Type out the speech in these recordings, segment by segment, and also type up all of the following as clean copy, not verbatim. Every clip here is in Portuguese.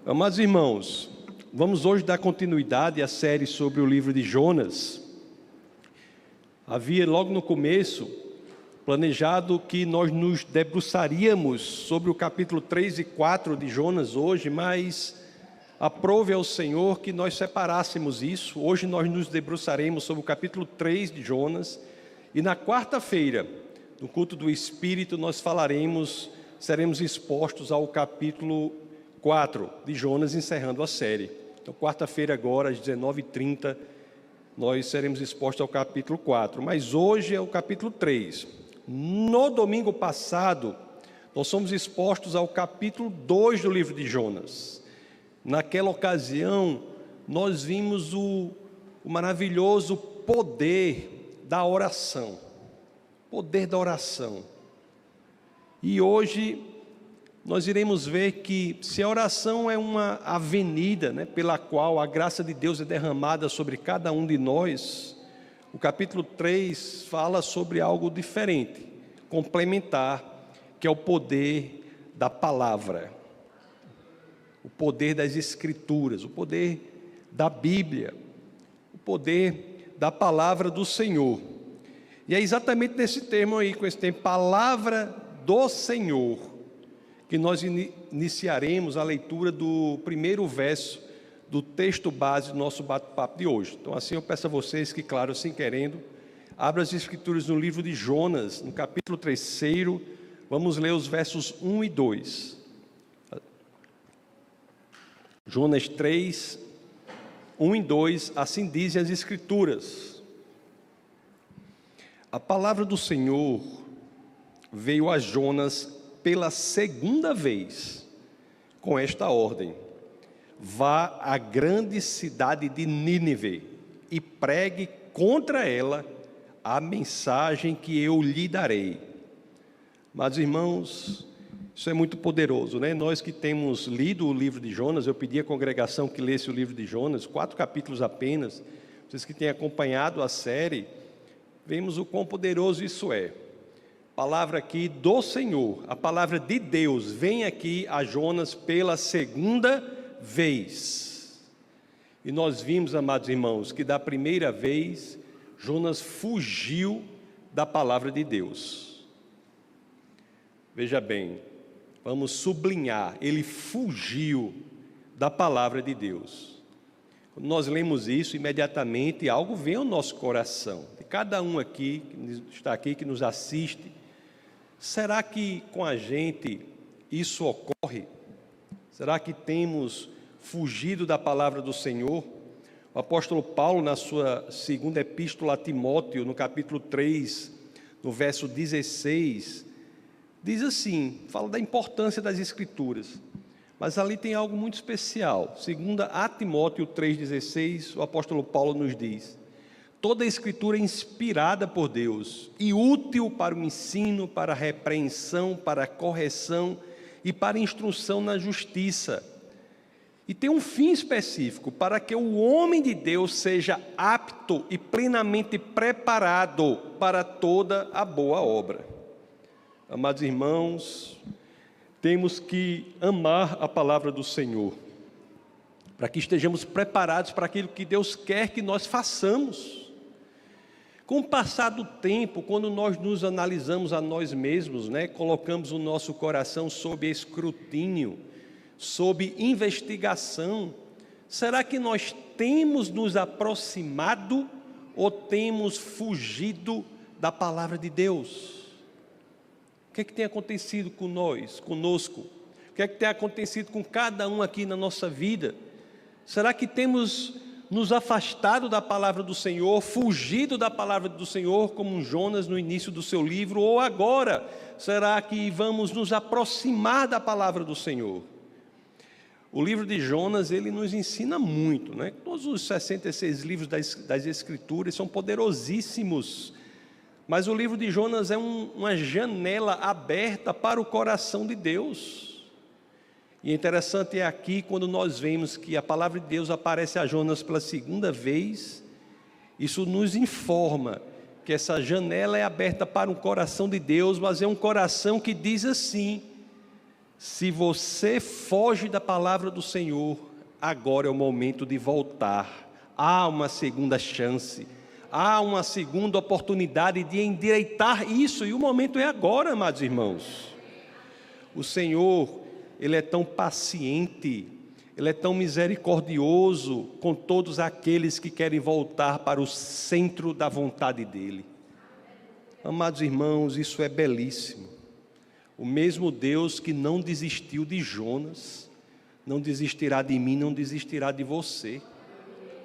Amados irmãos, vamos hoje dar continuidade à série sobre o livro de Jonas. Havia logo no começo planejado que nós nos debruçaríamos sobre o capítulo 3 e 4 de Jonas hoje, mas aprove ao Senhor que nós separássemos isso. Hoje nós nos debruçaremos sobre o capítulo 3 de Jonas e na quarta-feira, no culto do Espírito, nós seremos expostos ao capítulo 4 de Jonas, encerrando a série. Então, quarta-feira agora, às 19h30, nós seremos expostos ao capítulo 4, mas hoje é o capítulo 3. No domingo passado, nós somos expostos ao capítulo 2 do livro de Jonas. Naquela ocasião, nós vimos o maravilhoso poder da oração. Poder da oração. E hoje nós iremos ver que se a oração é uma avenida, pela qual a graça de Deus é derramada sobre cada um de nós, o capítulo 3 fala sobre algo diferente, complementar, que é o poder da palavra, o poder das Escrituras, o poder da Bíblia, o poder da palavra do Senhor. E é exatamente nesse termo aí, com esse termo, palavra do Senhor, que nós iniciaremos a leitura do primeiro verso do texto base do nosso bate-papo de hoje. Então, assim, eu peço a vocês que, claro, assim querendo, abram as Escrituras no livro de Jonas, no capítulo 3, vamos ler os versos 1 e 2. Jonas 3, 1 e 2, assim dizem as Escrituras. A palavra do Senhor veio a Jonas pela segunda vez, com esta ordem: vá à grande cidade de Nínive e pregue contra ela a mensagem que eu lhe darei. Mas, irmãos, isso é muito poderoso, Nós que temos lido o livro de Jonas, eu pedi à congregação que lesse o livro de Jonas, 4 capítulos apenas. Vocês que têm acompanhado a série, vemos o quão poderoso isso é. Palavra aqui do Senhor, a palavra de Deus vem aqui a Jonas pela segunda vez. E nós vimos, amados irmãos, que da primeira vez Jonas fugiu da palavra de Deus. Veja bem, vamos sublinhar, ele fugiu da palavra de Deus. Quando nós lemos isso, imediatamente algo vem ao nosso coração. E cada um aqui, que está aqui, que nos assiste, será que com a gente isso ocorre? Será que temos fugido da palavra do Senhor? O apóstolo Paulo, na sua segunda epístola a Timóteo, no capítulo 3, no verso 16, diz assim, fala da importância das Escrituras, mas ali tem algo muito especial. Segunda a Timóteo 3,16, o apóstolo Paulo nos diz: toda a Escritura é inspirada por Deus e útil para o ensino, para a repreensão, para a correção e para a instrução na justiça. E tem um fim específico, para que o homem de Deus seja apto e plenamente preparado para toda a boa obra. Amados irmãos, temos que amar a palavra do Senhor, para que estejamos preparados para aquilo que Deus quer que nós façamos. Com o passar do tempo, quando nós nos analisamos a nós mesmos, colocamos o nosso coração sob escrutínio, sob investigação, será que nós temos nos aproximado ou temos fugido da palavra de Deus? O que é que tem acontecido conosco? O que é que tem acontecido com cada um aqui na nossa vida? Será que temos nos afastado da palavra do Senhor, fugido da palavra do Senhor, como Jonas no início do seu livro, ou agora, será que vamos nos aproximar da palavra do Senhor? O livro de Jonas, ele nos ensina muito, Todos os 66 livros das Escrituras são poderosíssimos, mas o livro de Jonas é uma janela aberta para o coração de Deus. E interessante é aqui quando nós vemos que a palavra de Deus aparece a Jonas pela segunda vez, isso nos informa que essa janela é aberta para um coração de Deus, mas é um coração que diz assim: Se você foge da palavra do Senhor, agora é o momento de voltar. Há uma segunda chance, há uma segunda oportunidade de endireitar isso, e o momento é agora, amados irmãos. O Senhor, Ele é tão paciente, Ele é tão misericordioso com todos aqueles que querem voltar para o centro da vontade dEle. Amados irmãos, isso é belíssimo. O mesmo Deus que não desistiu de Jonas, não desistirá de mim, não desistirá de você.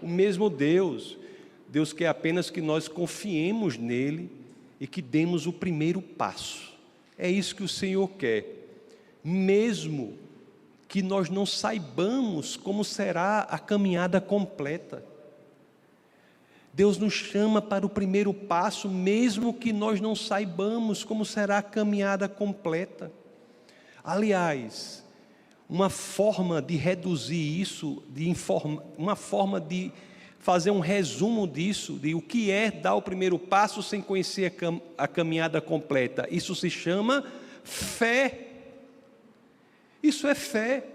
O mesmo Deus quer apenas que nós confiemos nele e que demos o primeiro passo. É isso que o Senhor quer, mesmo que nós não saibamos como será a caminhada completa. Deus nos chama para o primeiro passo, mesmo que nós não saibamos como será a caminhada completa. Aliás, uma forma de reduzir isso, uma forma de fazer um resumo disso, de o que é dar o primeiro passo sem conhecer a caminhada completa. Isso se chama fé. Isso é fé.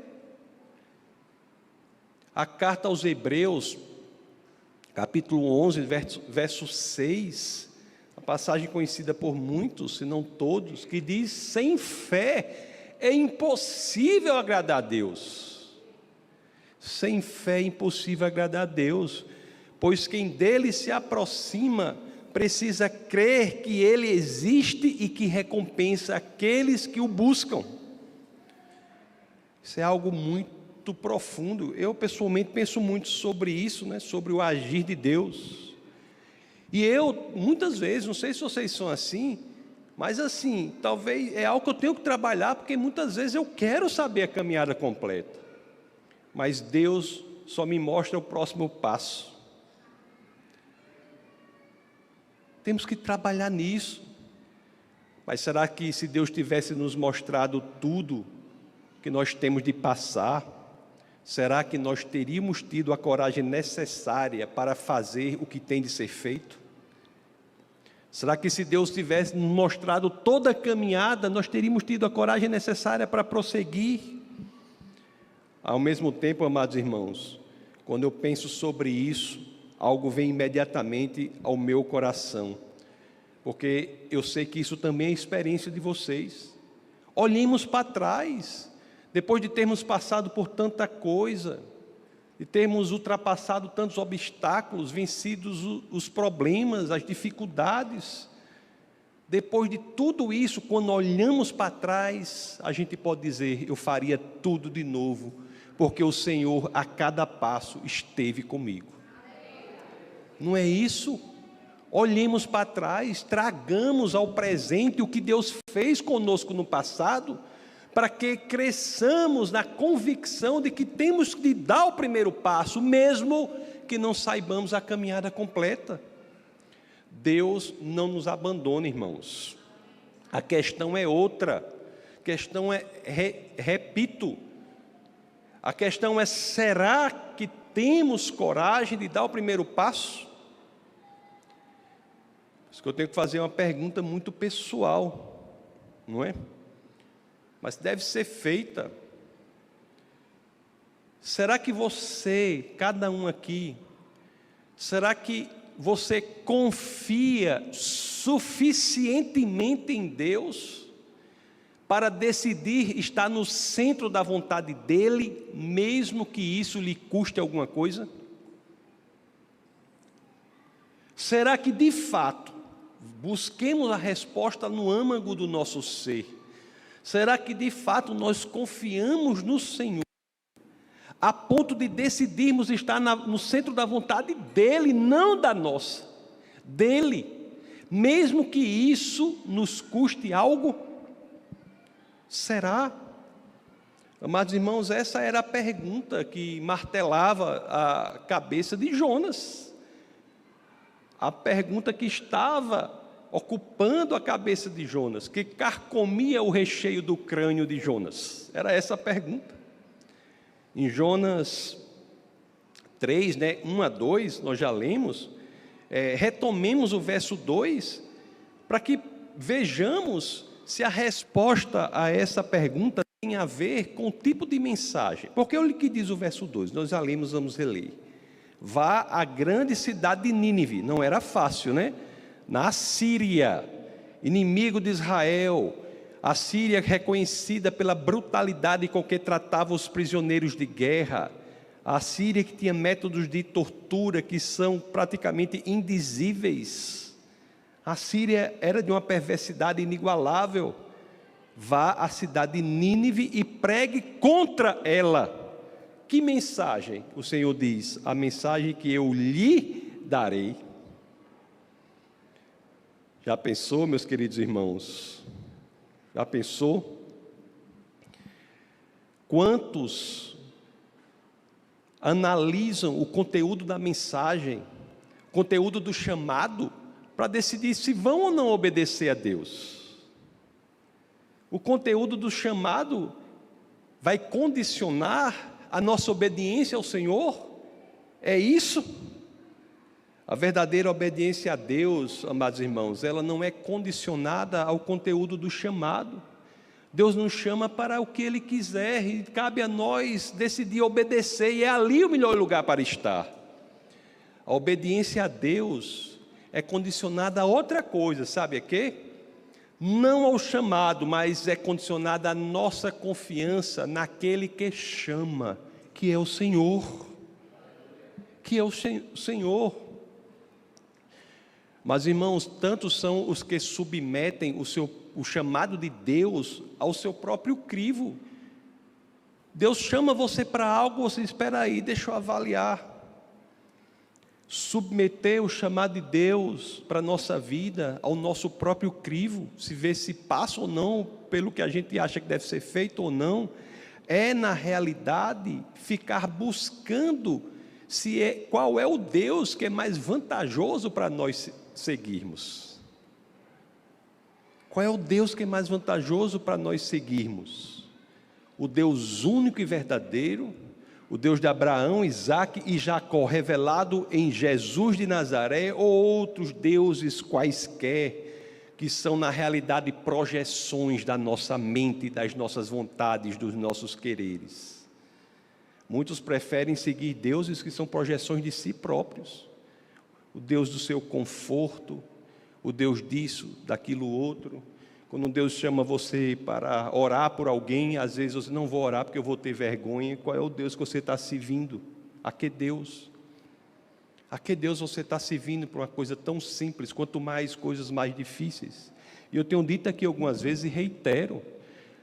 A carta aos Hebreus, capítulo 11, verso 6, a passagem conhecida por muitos, se não todos, que diz: sem fé é impossível agradar a Deus. Sem fé é impossível agradar a Deus, pois quem dele se aproxima precisa crer que ele existe e que recompensa aqueles que o buscam. Isso é algo muito profundo. Eu pessoalmente penso muito sobre isso, sobre o agir de Deus. E eu, muitas vezes, não sei se vocês são assim, mas assim, talvez é algo que eu tenho que trabalhar, porque muitas vezes eu quero saber a caminhada completa, mas Deus só me mostra o próximo passo. Temos que trabalhar nisso. Mas será que se Deus tivesse nos mostrado tudo que nós temos de passar, será que nós teríamos tido a coragem necessária para fazer o que tem de ser feito? Será que se Deus tivesse nos mostrado toda a caminhada, nós teríamos tido a coragem necessária para prosseguir? Ao mesmo tempo, amados irmãos, quando eu penso sobre isso, algo vem imediatamente ao meu coração, porque eu sei que isso também é experiência de vocês. Olhemos para trás, depois de termos passado por tanta coisa, de termos ultrapassado tantos obstáculos, vencidos os problemas, as dificuldades. Depois de tudo isso, quando olhamos para trás, a gente pode dizer: eu faria tudo de novo, porque o Senhor a cada passo esteve comigo. Não é isso? Olhemos para trás, tragamos ao presente o que Deus fez conosco no passado, para que cresçamos na convicção de que temos de dar o primeiro passo, mesmo que não saibamos a caminhada completa. Deus não nos abandona, irmãos. A questão é outra. A questão é, repito, a questão é: será que temos coragem de dar o primeiro passo? Por isso que eu tenho que fazer uma pergunta muito pessoal, não é? Mas deve ser feita. Será que você, cada um aqui, será que você confia suficientemente em Deus para decidir estar no centro da vontade dEle, mesmo que isso lhe custe alguma coisa? Será que de fato busquemos a resposta no âmago do nosso ser? Será que de fato nós confiamos no Senhor, a ponto de decidirmos estar no centro da vontade dEle, não da nossa, dEle, mesmo que isso nos custe algo? Será? Amados irmãos, essa era a pergunta que martelava a cabeça de Jonas, a pergunta que estava ocupando a cabeça de Jonas, que carcomia o recheio do crânio de Jonas. Era essa a pergunta. Em Jonas 3, 1 a 2, nós já lemos, retomemos o verso 2, para que vejamos se a resposta a essa pergunta tem a ver com o tipo de mensagem. Porque olha o que diz o verso 2, nós já lemos, vamos reler. Vá à grande cidade de Nínive, não era fácil, né? Na Síria, inimigo de Israel, a Síria reconhecida pela brutalidade com que tratava os prisioneiros de guerra, a Síria que tinha métodos de tortura que são praticamente indizíveis, a Síria era de uma perversidade inigualável. Vá à cidade de Nínive e pregue contra ela. Que mensagem? O Senhor diz, a mensagem que eu lhe darei. Já pensou, meus queridos irmãos? Já pensou? Quantos analisam o conteúdo da mensagem, o conteúdo do chamado, para decidir se vão ou não obedecer a Deus? O conteúdo do chamado vai condicionar a nossa obediência ao Senhor? É isso? A verdadeira obediência a Deus, amados irmãos, ela não é condicionada ao conteúdo do chamado. Deus nos chama para o que Ele quiser e cabe a nós decidir obedecer, e é ali o melhor lugar para estar. A obediência a Deus é condicionada a outra coisa, sabe a quê? Não ao chamado, mas é condicionada à nossa confiança naquele que chama, que é o Senhor. Que é o Senhor. Mas, irmãos, tantos são os que submetem o chamado de Deus ao seu próprio crivo. Deus chama você para algo, você espera aí, deixa eu avaliar. Submeter o chamado de Deus para a nossa vida ao nosso próprio crivo, se vê se passa ou não pelo que a gente acha que deve ser feito ou não, é na realidade ficar buscando qual é o Deus que é mais vantajoso para nós seguirmos. Qual é o Deus que é mais vantajoso para nós seguirmos? O Deus único e verdadeiro, o Deus de Abraão, Isaque e Jacó, revelado em Jesus de Nazaré, ou outros deuses quaisquer, que são na realidade projeções da nossa mente, das nossas vontades, dos nossos quereres. Muitos preferem seguir deuses que são projeções de si próprios. O Deus do seu conforto, o Deus disso, daquilo outro. Quando Deus chama você para orar por alguém, às vezes você não vou orar porque eu vou ter vergonha. Qual é o Deus que você está servindo? A que Deus? A que Deus você está servindo para uma coisa tão simples, quanto mais coisas mais difíceis? E eu tenho dito aqui algumas vezes e reitero,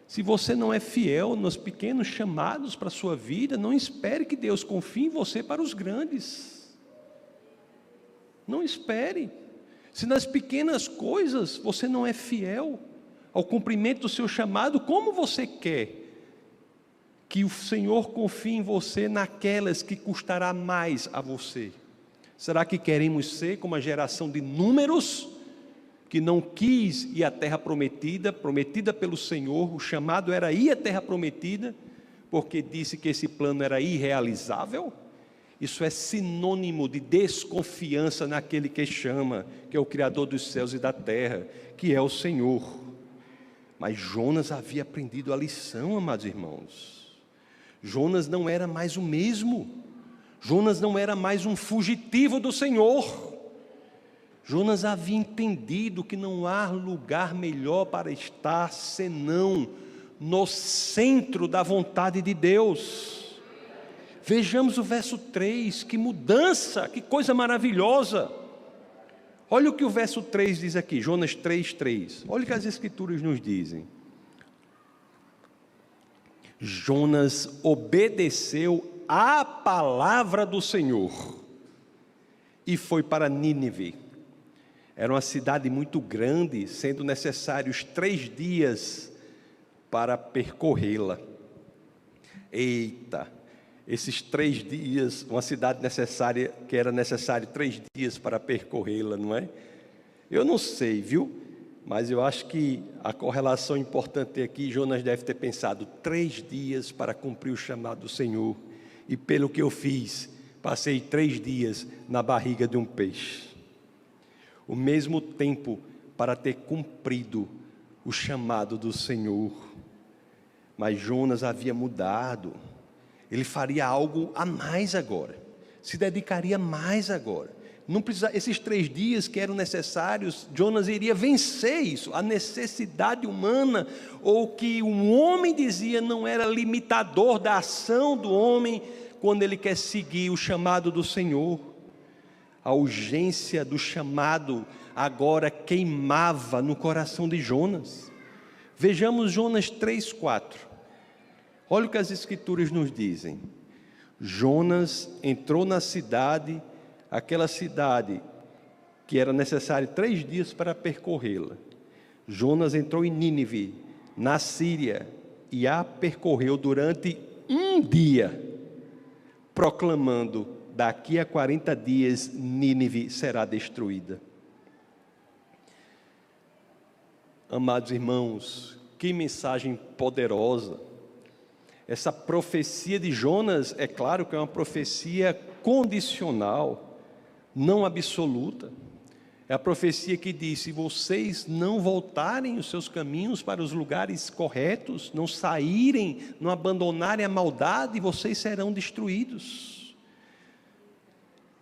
se você não é fiel nos pequenos chamados para a sua vida, não espere que Deus confie em você para os grandes. Não espere. Se nas pequenas coisas você não é fiel ao cumprimento do seu chamado, como você quer que o Senhor confie em você naquelas que custará mais a você? Será que queremos ser como a geração de números, que não quis ir à terra prometida, prometida pelo Senhor? O chamado era ir à terra prometida, porque disse que esse plano era irrealizável? Isso é sinônimo de desconfiança naquele que chama, que é o Criador dos céus e da terra, que é o Senhor. Mas Jonas havia aprendido a lição, amados irmãos. Jonas não era mais o mesmo. Jonas não era mais um fugitivo do Senhor. Jonas havia entendido que não há lugar melhor para estar senão no centro da vontade de Deus. Vejamos o verso 3, que mudança, que coisa maravilhosa. Olha o que o verso 3 diz aqui, Jonas 3:3. Olha o que as Escrituras nos dizem. Jonas obedeceu à palavra do Senhor e foi para Nínive. Era uma cidade muito grande, sendo necessários 3 dias para percorrê-la. Eita! Esses 3 dias, uma cidade necessária, que era necessário 3 dias para percorrê-la, não é? Eu não sei, viu? Mas eu acho que a correlação importante aqui, Jonas deve ter pensado, 3 dias para cumprir o chamado do Senhor. E pelo que eu fiz, passei 3 dias na barriga de um peixe. O mesmo tempo para ter cumprido o chamado do Senhor. Mas Jonas havia mudado. Ele faria algo a mais agora. Se dedicaria mais agora. Não precisa, esses 3 dias que eram necessários, Jonas iria vencer isso. A necessidade humana, ou que um homem dizia, não era limitador da ação do homem quando ele quer seguir o chamado do Senhor. A urgência do chamado agora queimava no coração de Jonas. Vejamos Jonas 3:4. Olha o que as Escrituras nos dizem. Jonas entrou na cidade, aquela cidade que era necessário 3 dias para percorrê-la. Jonas entrou em Nínive, na Síria, e a percorreu durante 1 dia, proclamando: daqui a 40 dias Nínive será destruída. Amados irmãos, que mensagem poderosa. Essa profecia de Jonas, é claro que é uma profecia condicional, não absoluta. É a profecia que diz: se vocês não voltarem os seus caminhos para os lugares corretos, não saírem, não abandonarem a maldade, vocês serão destruídos.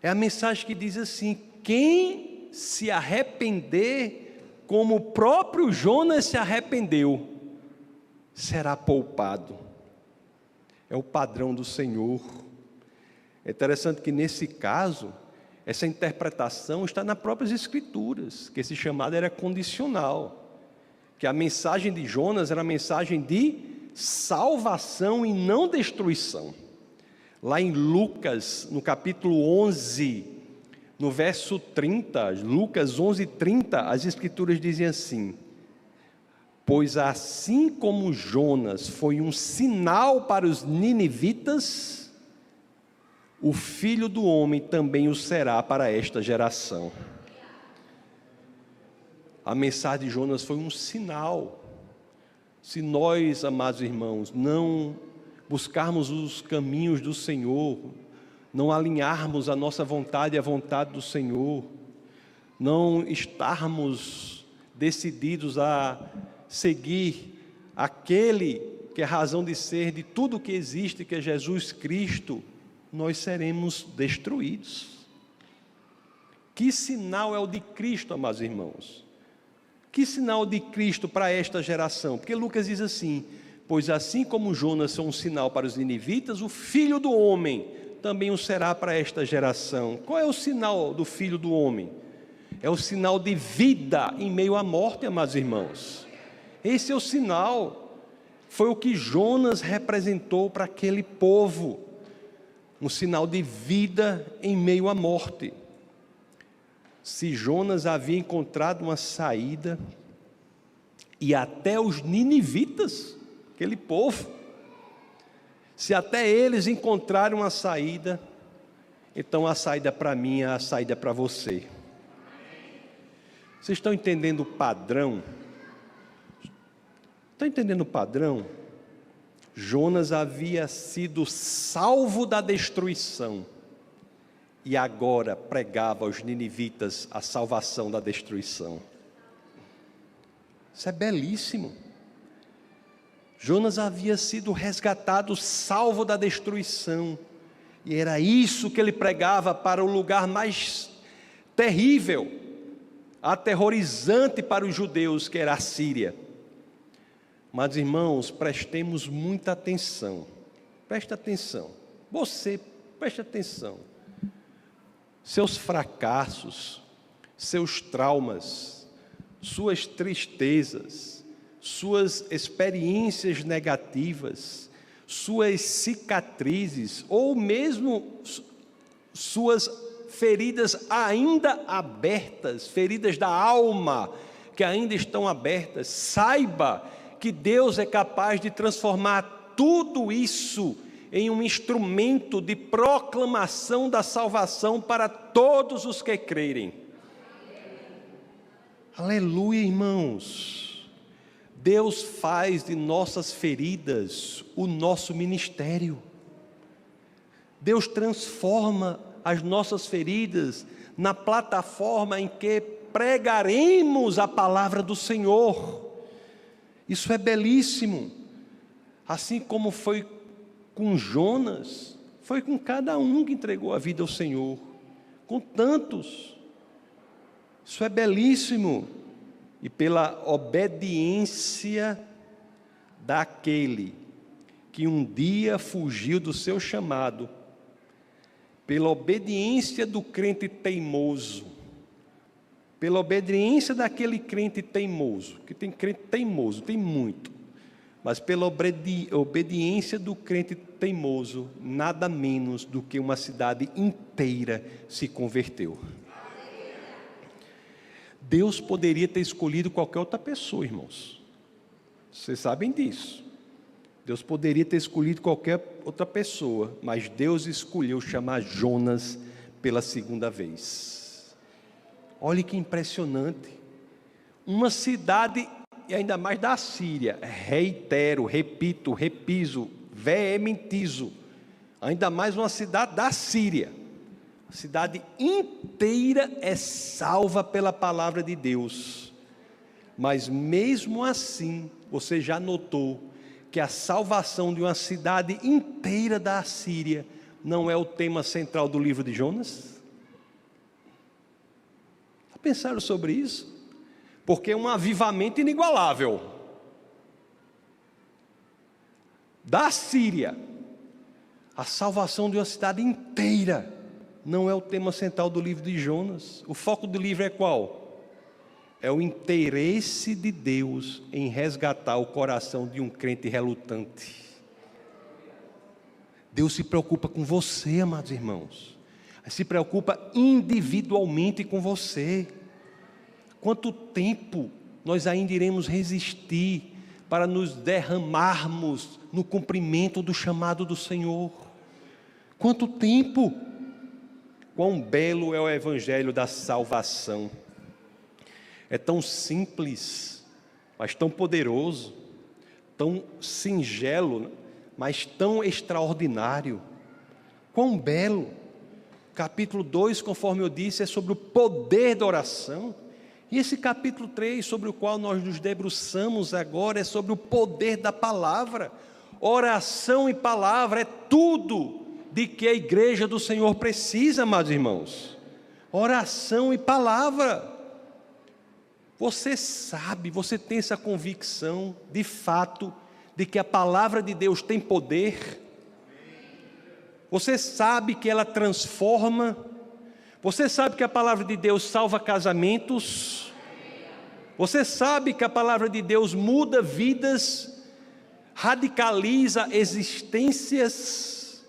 É a mensagem que diz assim: quem se arrepender, como o próprio Jonas se arrependeu, será poupado. É o padrão do Senhor. É interessante que nesse caso, essa interpretação está nas próprias Escrituras, que esse chamado era condicional, que a mensagem de Jonas era a mensagem de salvação e não destruição. Lá em Lucas, no capítulo 11, no verso 30, Lucas 11:30, as Escrituras dizem assim: pois assim como Jonas foi um sinal para os ninivitas, o Filho do Homem também o será para esta geração. A mensagem de Jonas foi um sinal. Se nós, amados irmãos, não buscarmos os caminhos do Senhor, não alinharmos a nossa vontade à vontade do Senhor, não estarmos decididos a seguir aquele que é razão de ser de tudo que existe, que é Jesus Cristo, nós seremos destruídos. Que sinal é o de Cristo, amados irmãos? Que sinal de Cristo para esta geração? Porque Lucas diz assim: pois assim como Jonas foi um sinal para os ninivitas, o Filho do Homem também o será para esta geração. Qual é o sinal do Filho do Homem? É o sinal de vida em meio à morte, amados irmãos. Esse é o sinal. Foi o que Jonas representou para aquele povo, um sinal de vida em meio à morte. Se Jonas havia encontrado uma saída, e até os ninivitas, aquele povo, se até eles encontraram uma saída, então a saída para mim é a saída para você. Vocês estão entendendo o padrão? Estão entendendo o padrão? Jonas havia sido salvo da destruição e agora pregava aos ninivitas a salvação da destruição. Isso é belíssimo. Jonas havia sido resgatado, salvo da destruição, e era isso que ele pregava para o lugar mais terrível, aterrorizante para os judeus, que era a Síria. Mas, irmãos, prestemos muita atenção. Preste atenção. Você, preste atenção. Seus fracassos, seus traumas, suas tristezas, suas experiências negativas, suas cicatrizes, ou mesmo suas feridas ainda abertas, feridas da alma que ainda estão abertas, saiba que Deus é capaz de transformar tudo isso em um instrumento de proclamação da salvação para todos os que crerem. Aleluia, irmãos. Deus faz de nossas feridas o nosso ministério. Deus transforma as nossas feridas na plataforma em que pregaremos a palavra do Senhor. Isso é belíssimo. Assim como foi com Jonas, foi com cada um que entregou a vida ao Senhor, com tantos. Isso é belíssimo. E pela obediência daquele que um dia fugiu do seu chamado, pela obediência do crente teimoso, pela obediência daquele crente teimoso, que tem crente teimoso, tem muito, mas pela obediência do crente teimoso, nada menos do que uma cidade inteira se converteu. Deus poderia ter escolhido qualquer outra pessoa, irmãos. Vocês sabem disso. Deus poderia ter escolhido qualquer outra pessoa, mas Deus escolheu chamar Jonas pela segunda vez. Olha que impressionante. Uma cidade, e ainda mais da Síria, reitero, repito, repiso, vehementizo, ainda mais uma cidade da Síria. A cidade inteira é salva pela palavra de Deus. Mas mesmo assim, você já notou que a salvação de uma cidade inteira da Síria não é o tema central do livro de Jonas? Já pensaram sobre isso? Porque é um avivamento inigualável. Da Síria, a salvação de uma cidade inteira não é o tema central do livro de Jonas. O foco do livro é qual? É o interesse de Deus em resgatar o coração de um crente relutante. Deus se preocupa com você, amados irmãos. Se preocupa individualmente com você. Quanto tempo nós ainda iremos resistir para nos derramarmos no cumprimento do chamado do Senhor? Quanto tempo? Quão belo é o evangelho da salvação. É tão simples, mas tão poderoso, tão singelo, mas tão extraordinário. Quão belo. Capítulo 2, conforme eu disse, é sobre o poder da oração. E esse capítulo 3, sobre o qual nós nos debruçamos agora, é sobre o poder da palavra. Oração e palavra é tudo de que a igreja do Senhor precisa, amados irmãos. Oração e palavra. Você sabe, você tem essa convicção, de fato, de que a palavra de Deus tem poder. Você sabe que ela transforma. Você sabe que a palavra de Deus salva casamentos. Você sabe que a palavra de Deus muda vidas, radicaliza existências.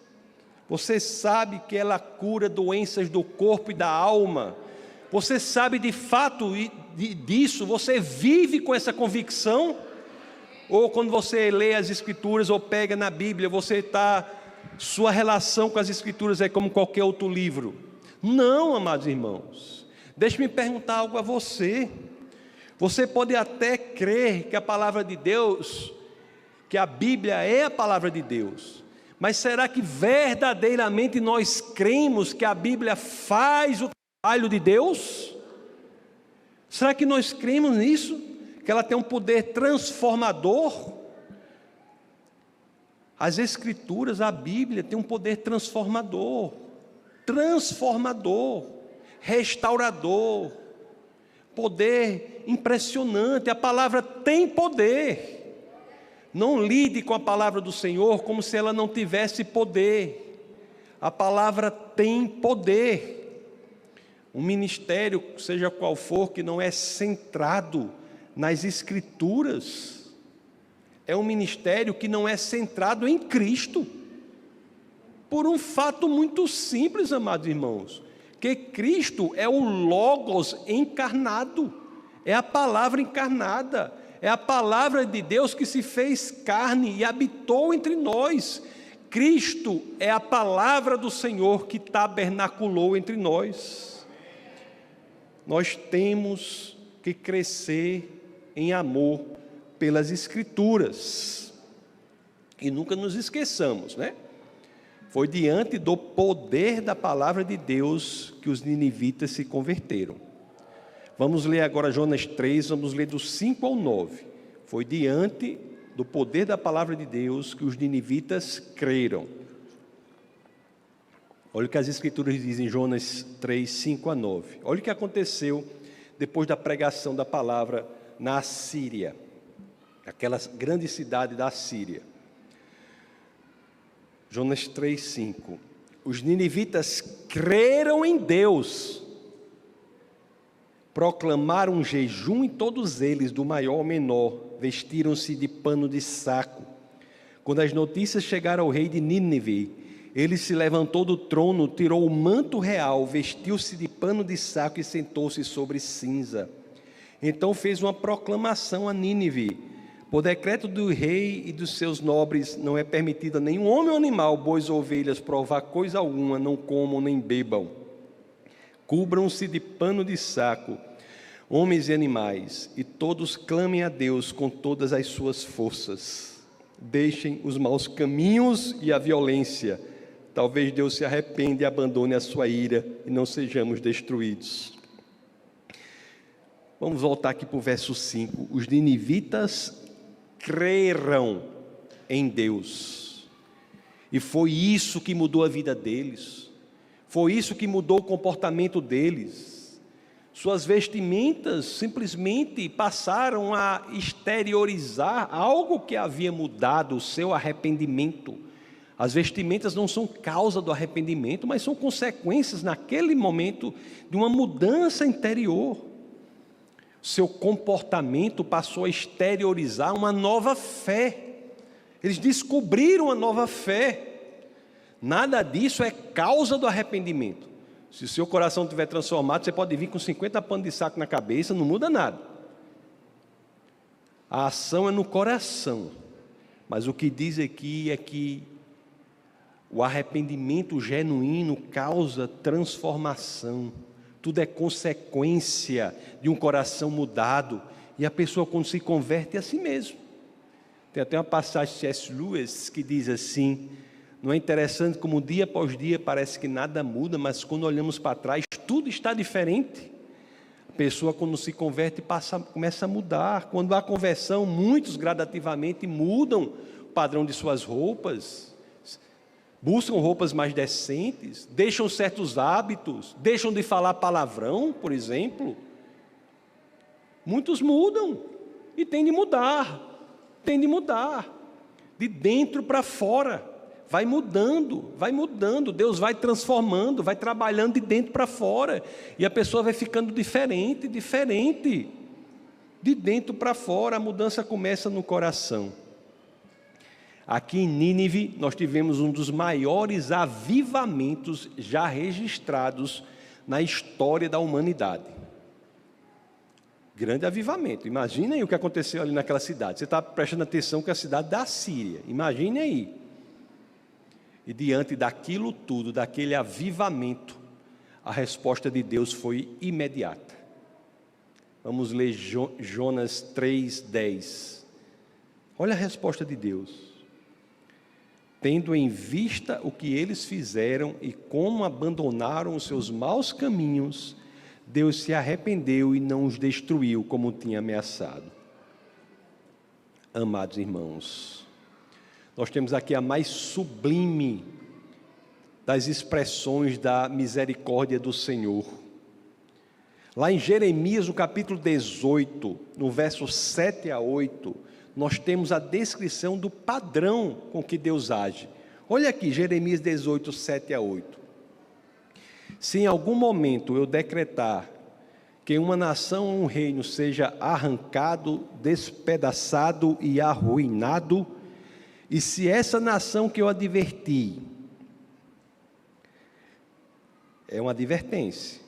Você sabe que ela cura doenças do corpo e da alma. Você sabe de fato disso, você vive com essa convicção? Ou quando você lê as Escrituras ou pega na Bíblia, sua relação com as Escrituras é como qualquer outro livro? Não, amados irmãos. Deixe-me perguntar algo a você. Você pode até crer que a palavra de Deus, que a Bíblia é a palavra de Deus, mas será que verdadeiramente nós cremos que a Bíblia faz o trabalho de Deus? Será que nós cremos nisso? Que ela tem um poder transformador? As Escrituras, a Bíblia tem um poder transformador, restaurador, poder impressionante. A palavra tem poder. Não lide com a palavra do Senhor como se ela não tivesse poder. A palavra tem poder. Um ministério, seja qual for, que não é centrado nas Escrituras, é um ministério que não é centrado em Cristo. Por um fato muito simples, amados irmãos, que Cristo é o Logos encarnado, é a palavra encarnada, é a palavra de Deus que se fez carne e habitou entre nós. Cristo é a palavra do Senhor que tabernaculou entre nós. Nós temos que crescer em amor pelas Escrituras. E nunca nos esqueçamos, né? Foi diante do poder da palavra de Deus que os ninivitas se converteram. Vamos ler agora Jonas 3, vamos ler do 5 ao 9. Foi diante do poder da palavra de Deus que os ninivitas creram. Olha o que as Escrituras dizem em Jonas 3, 5 a 9. Olha o que aconteceu depois da pregação da palavra na Assíria, aquela grande cidade da Assíria. Jonas 3, 5. Os ninivitas creram em Deus, proclamaram um jejum e todos eles, do maior ao menor, vestiram-se de pano de saco. Quando as notícias chegaram ao rei de Nínive, ele se levantou do trono, tirou o manto real, vestiu-se de pano de saco e sentou-se sobre cinza. Então fez uma proclamação a Nínive: por decreto do rei e dos seus nobres, não é permitido a nenhum homem ou animal, bois ou ovelhas, provar coisa alguma, não comam nem bebam. Cubram-se de pano de saco, homens e animais, e todos clamem a Deus com todas as suas forças. Deixem os maus caminhos e a violência. Talvez Deus se arrependa e abandone a sua ira e não sejamos destruídos. Vamos voltar aqui para o verso 5. Os ninivitas creram em Deus, e foi isso que mudou a vida deles, foi isso que mudou o comportamento deles. Suas vestimentas simplesmente passaram a exteriorizar algo que havia mudado, o seu arrependimento. As vestimentas não são causa do arrependimento, mas são consequências naquele momento de uma mudança interior. Seu comportamento passou a exteriorizar uma nova fé. Eles descobriram a nova fé. Nada disso é causa do arrependimento. Se o seu coração estiver transformado, você pode vir com 50 panos de saco na cabeça, não muda nada. A ação é no coração. Mas o que diz aqui é que o arrependimento genuíno causa transformação. Tudo é consequência de um coração mudado. E a pessoa, quando se converte, é assim mesmo. Tem até uma passagem de C.S. Lewis que diz assim: não é interessante como dia após dia parece que nada muda, mas quando olhamos para trás, tudo está diferente. A pessoa, quando se converte, começa a mudar. Quando há conversão, muitos gradativamente mudam o padrão de suas roupas, buscam roupas mais decentes, deixam certos hábitos, deixam de falar palavrão, por exemplo. Muitos mudam e tem de mudar, de dentro para fora, vai mudando, Deus vai transformando, vai trabalhando de dentro para fora, e a pessoa vai ficando diferente, de dentro para fora. A mudança começa no coração. Aqui em Nínive, nós tivemos um dos maiores avivamentos já registrados na história da humanidade. Grande avivamento. Imaginem aí o que aconteceu ali naquela cidade. Você está prestando atenção que é a cidade da Síria. Imagine aí. E diante daquilo tudo, daquele avivamento, a resposta de Deus foi imediata. Vamos ler Jonas 3:10. Olha a resposta de Deus. Tendo em vista o que eles fizeram e como abandonaram os seus maus caminhos, Deus se arrependeu e não os destruiu como tinha ameaçado. Amados irmãos, nós temos aqui a mais sublime das expressões da misericórdia do Senhor. Lá em Jeremias, no capítulo 18, no verso 7 a 8, nós temos a descrição do padrão com que Deus age. Olha aqui, Jeremias 18, 7 a 8. Se em algum momento eu decretar que uma nação ou um reino seja arrancado, despedaçado e arruinado, e se essa nação que eu adverti, é uma advertência,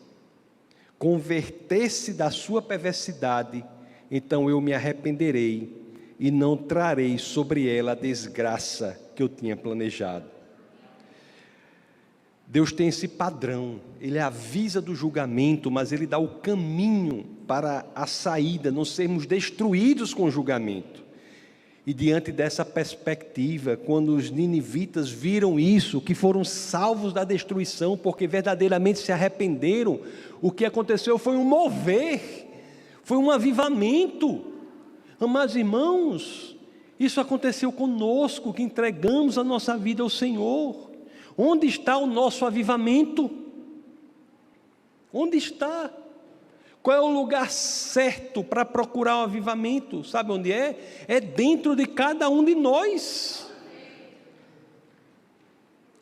converter-se da sua perversidade, então eu me arrependerei e não trarei sobre ela a desgraça que eu tinha planejado. Deus tem esse padrão, Ele avisa do julgamento, mas Ele dá o caminho para a saída, não sermos destruídos com o julgamento. E diante dessa perspectiva, quando os ninivitas viram isso, que foram salvos da destruição, porque verdadeiramente se arrependeram, o que aconteceu foi um mover, foi um avivamento. Amados irmãos, Isso aconteceu conosco, que entregamos a nossa vida ao Senhor. Onde está o nosso avivamento? Onde está? Qual é o lugar certo para procurar o avivamento? Sabe onde é? É dentro de cada um de nós.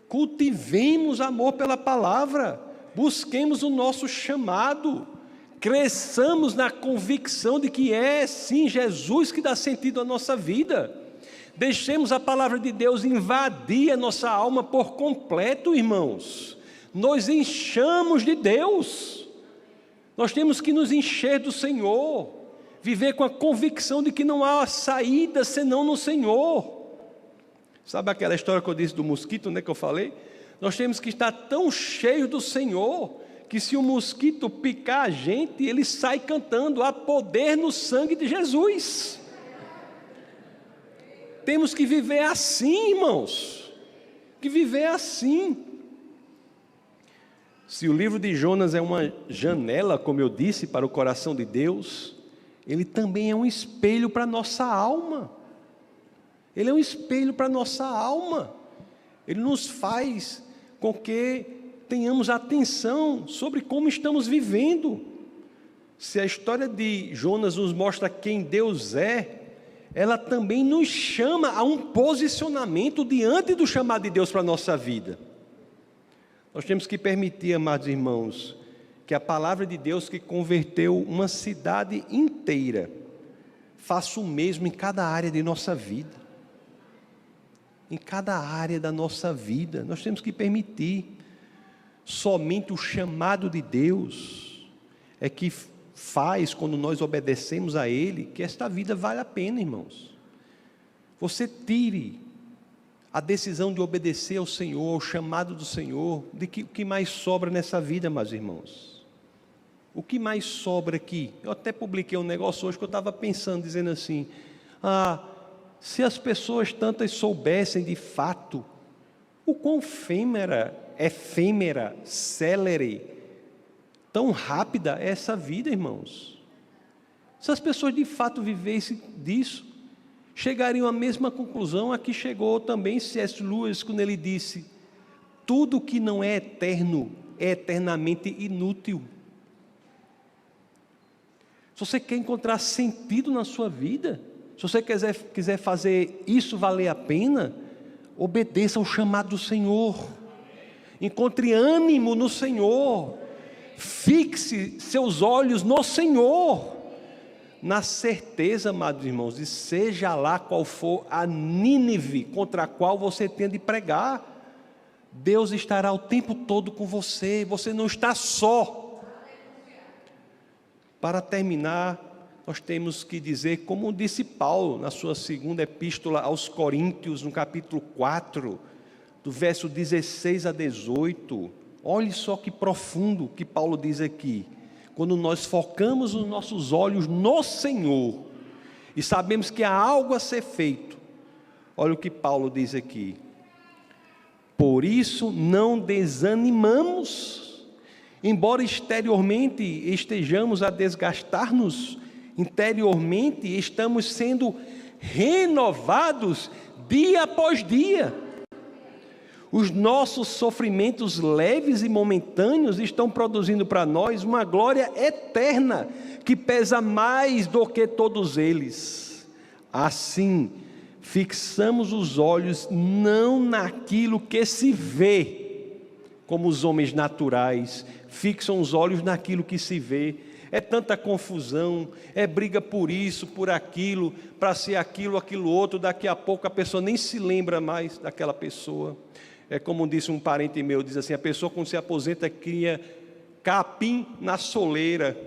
Cultivemos amor pela palavra, busquemos o nosso chamado, cresçamos na convicção de que é sim Jesus que dá sentido à nossa vida. Deixemos a palavra de Deus invadir a nossa alma por completo, irmãos. Nos enchamos de Deus. Nós temos que nos encher do Senhor, viver com a convicção de que não há saída senão no Senhor. Sabe aquela história que eu disse do mosquito, né, que eu falei? Nós temos que estar tão cheios do Senhor, que se o mosquito picar a gente, ele sai cantando: há poder no sangue de Jesus. Temos que viver assim, irmãos, que viver assim. Se o livro de Jonas é uma janela, como eu disse, para o coração de Deus, ele também é um espelho para a nossa alma. Ele é um espelho para a nossa alma. Ele nos faz com que tenhamos atenção sobre como estamos vivendo. Se a história de Jonas nos mostra quem Deus é, ela também nos chama a um posicionamento diante do chamado de Deus para a nossa vida. Nós temos que permitir, amados irmãos, que a palavra de Deus que converteu uma cidade inteira, faça o mesmo em cada área de nossa vida. Em cada área da nossa vida, nós temos que permitir. Somente o chamado de Deus é que faz, quando nós obedecemos a Ele, que esta vida vale a pena, irmãos. Você tire a decisão de obedecer ao Senhor, ao chamado do Senhor, de que o que mais sobra nessa vida, meus irmãos? O que mais sobra aqui? Eu até publiquei um negócio hoje que eu estava pensando, dizendo assim: se as pessoas tantas soubessem de fato o quão efêmera, célere, tão rápida é essa vida, irmãos. Se as pessoas de fato vivessem disso, chegariam à mesma conclusão a que chegou também C.S. Lewis, quando ele disse: tudo que não é eterno é eternamente inútil. Se você quer encontrar sentido na sua vida, se você quiser fazer isso valer a pena, obedeça ao chamado do Senhor. Encontre ânimo no Senhor. Fixe seus olhos no Senhor. Na certeza, amados irmãos, de seja lá qual for a Nínive contra a qual você tem de pregar, Deus estará o tempo todo com você. Você não está só. Para terminar, nós temos que dizer, como disse Paulo na sua segunda epístola aos Coríntios, no capítulo 4, do verso 16 a 18, olhe só que profundo que Paulo diz aqui. Quando nós focamos os nossos olhos no Senhor, e sabemos que há algo a ser feito, olha o que Paulo diz aqui: por isso não desanimamos, embora exteriormente estejamos a desgastar-nos, interiormente estamos sendo renovados dia após dia. Os nossos sofrimentos leves e momentâneos estão produzindo para nós uma glória eterna, que pesa mais do que todos eles. Assim, fixamos os olhos não naquilo que se vê, como os homens naturais fixam os olhos naquilo que se vê. É tanta confusão, é briga por isso, por aquilo, para ser aquilo, aquilo outro. Daqui a pouco a pessoa nem se lembra mais daquela pessoa. É como disse um parente meu, diz assim: a pessoa quando se aposenta cria capim na soleira.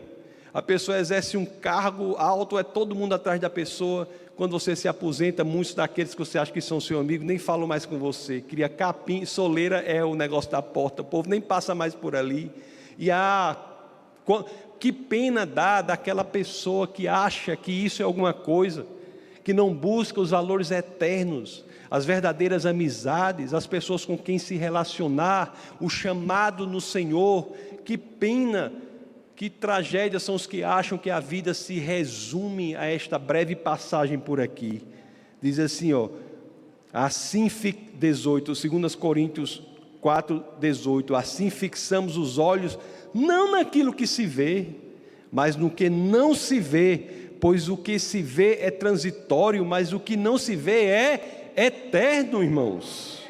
A pessoa exerce um cargo alto, é todo mundo atrás da pessoa. Quando você se aposenta, muitos daqueles que você acha que são seu amigo nem falam mais com você. Cria capim, soleira é o negócio da porta, o povo nem passa mais por ali. E que pena dá daquela pessoa que acha que isso é alguma coisa, que não busca os valores eternos, as verdadeiras amizades, as pessoas com quem se relacionar, o chamado no Senhor. Que pena, que tragédia são os que acham que a vida se resume a esta breve passagem por aqui. Diz assim, ó, assim 18, 2 Coríntios 4, 18, assim fixamos os olhos, não naquilo que se vê, mas no que não se vê, pois o que se vê é transitório, mas o que não se vê é eterno, irmãos.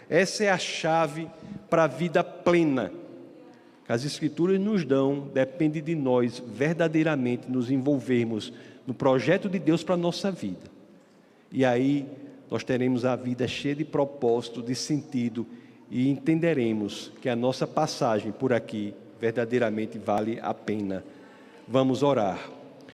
Essa é a chave para a vida plena que as Escrituras nos dão. Depende de nós verdadeiramente nos envolvermos no projeto de Deus para a nossa vida. E aí nós teremos a vida cheia de propósito, de sentido, e entenderemos que a nossa passagem por aqui verdadeiramente vale a pena. Vamos orar.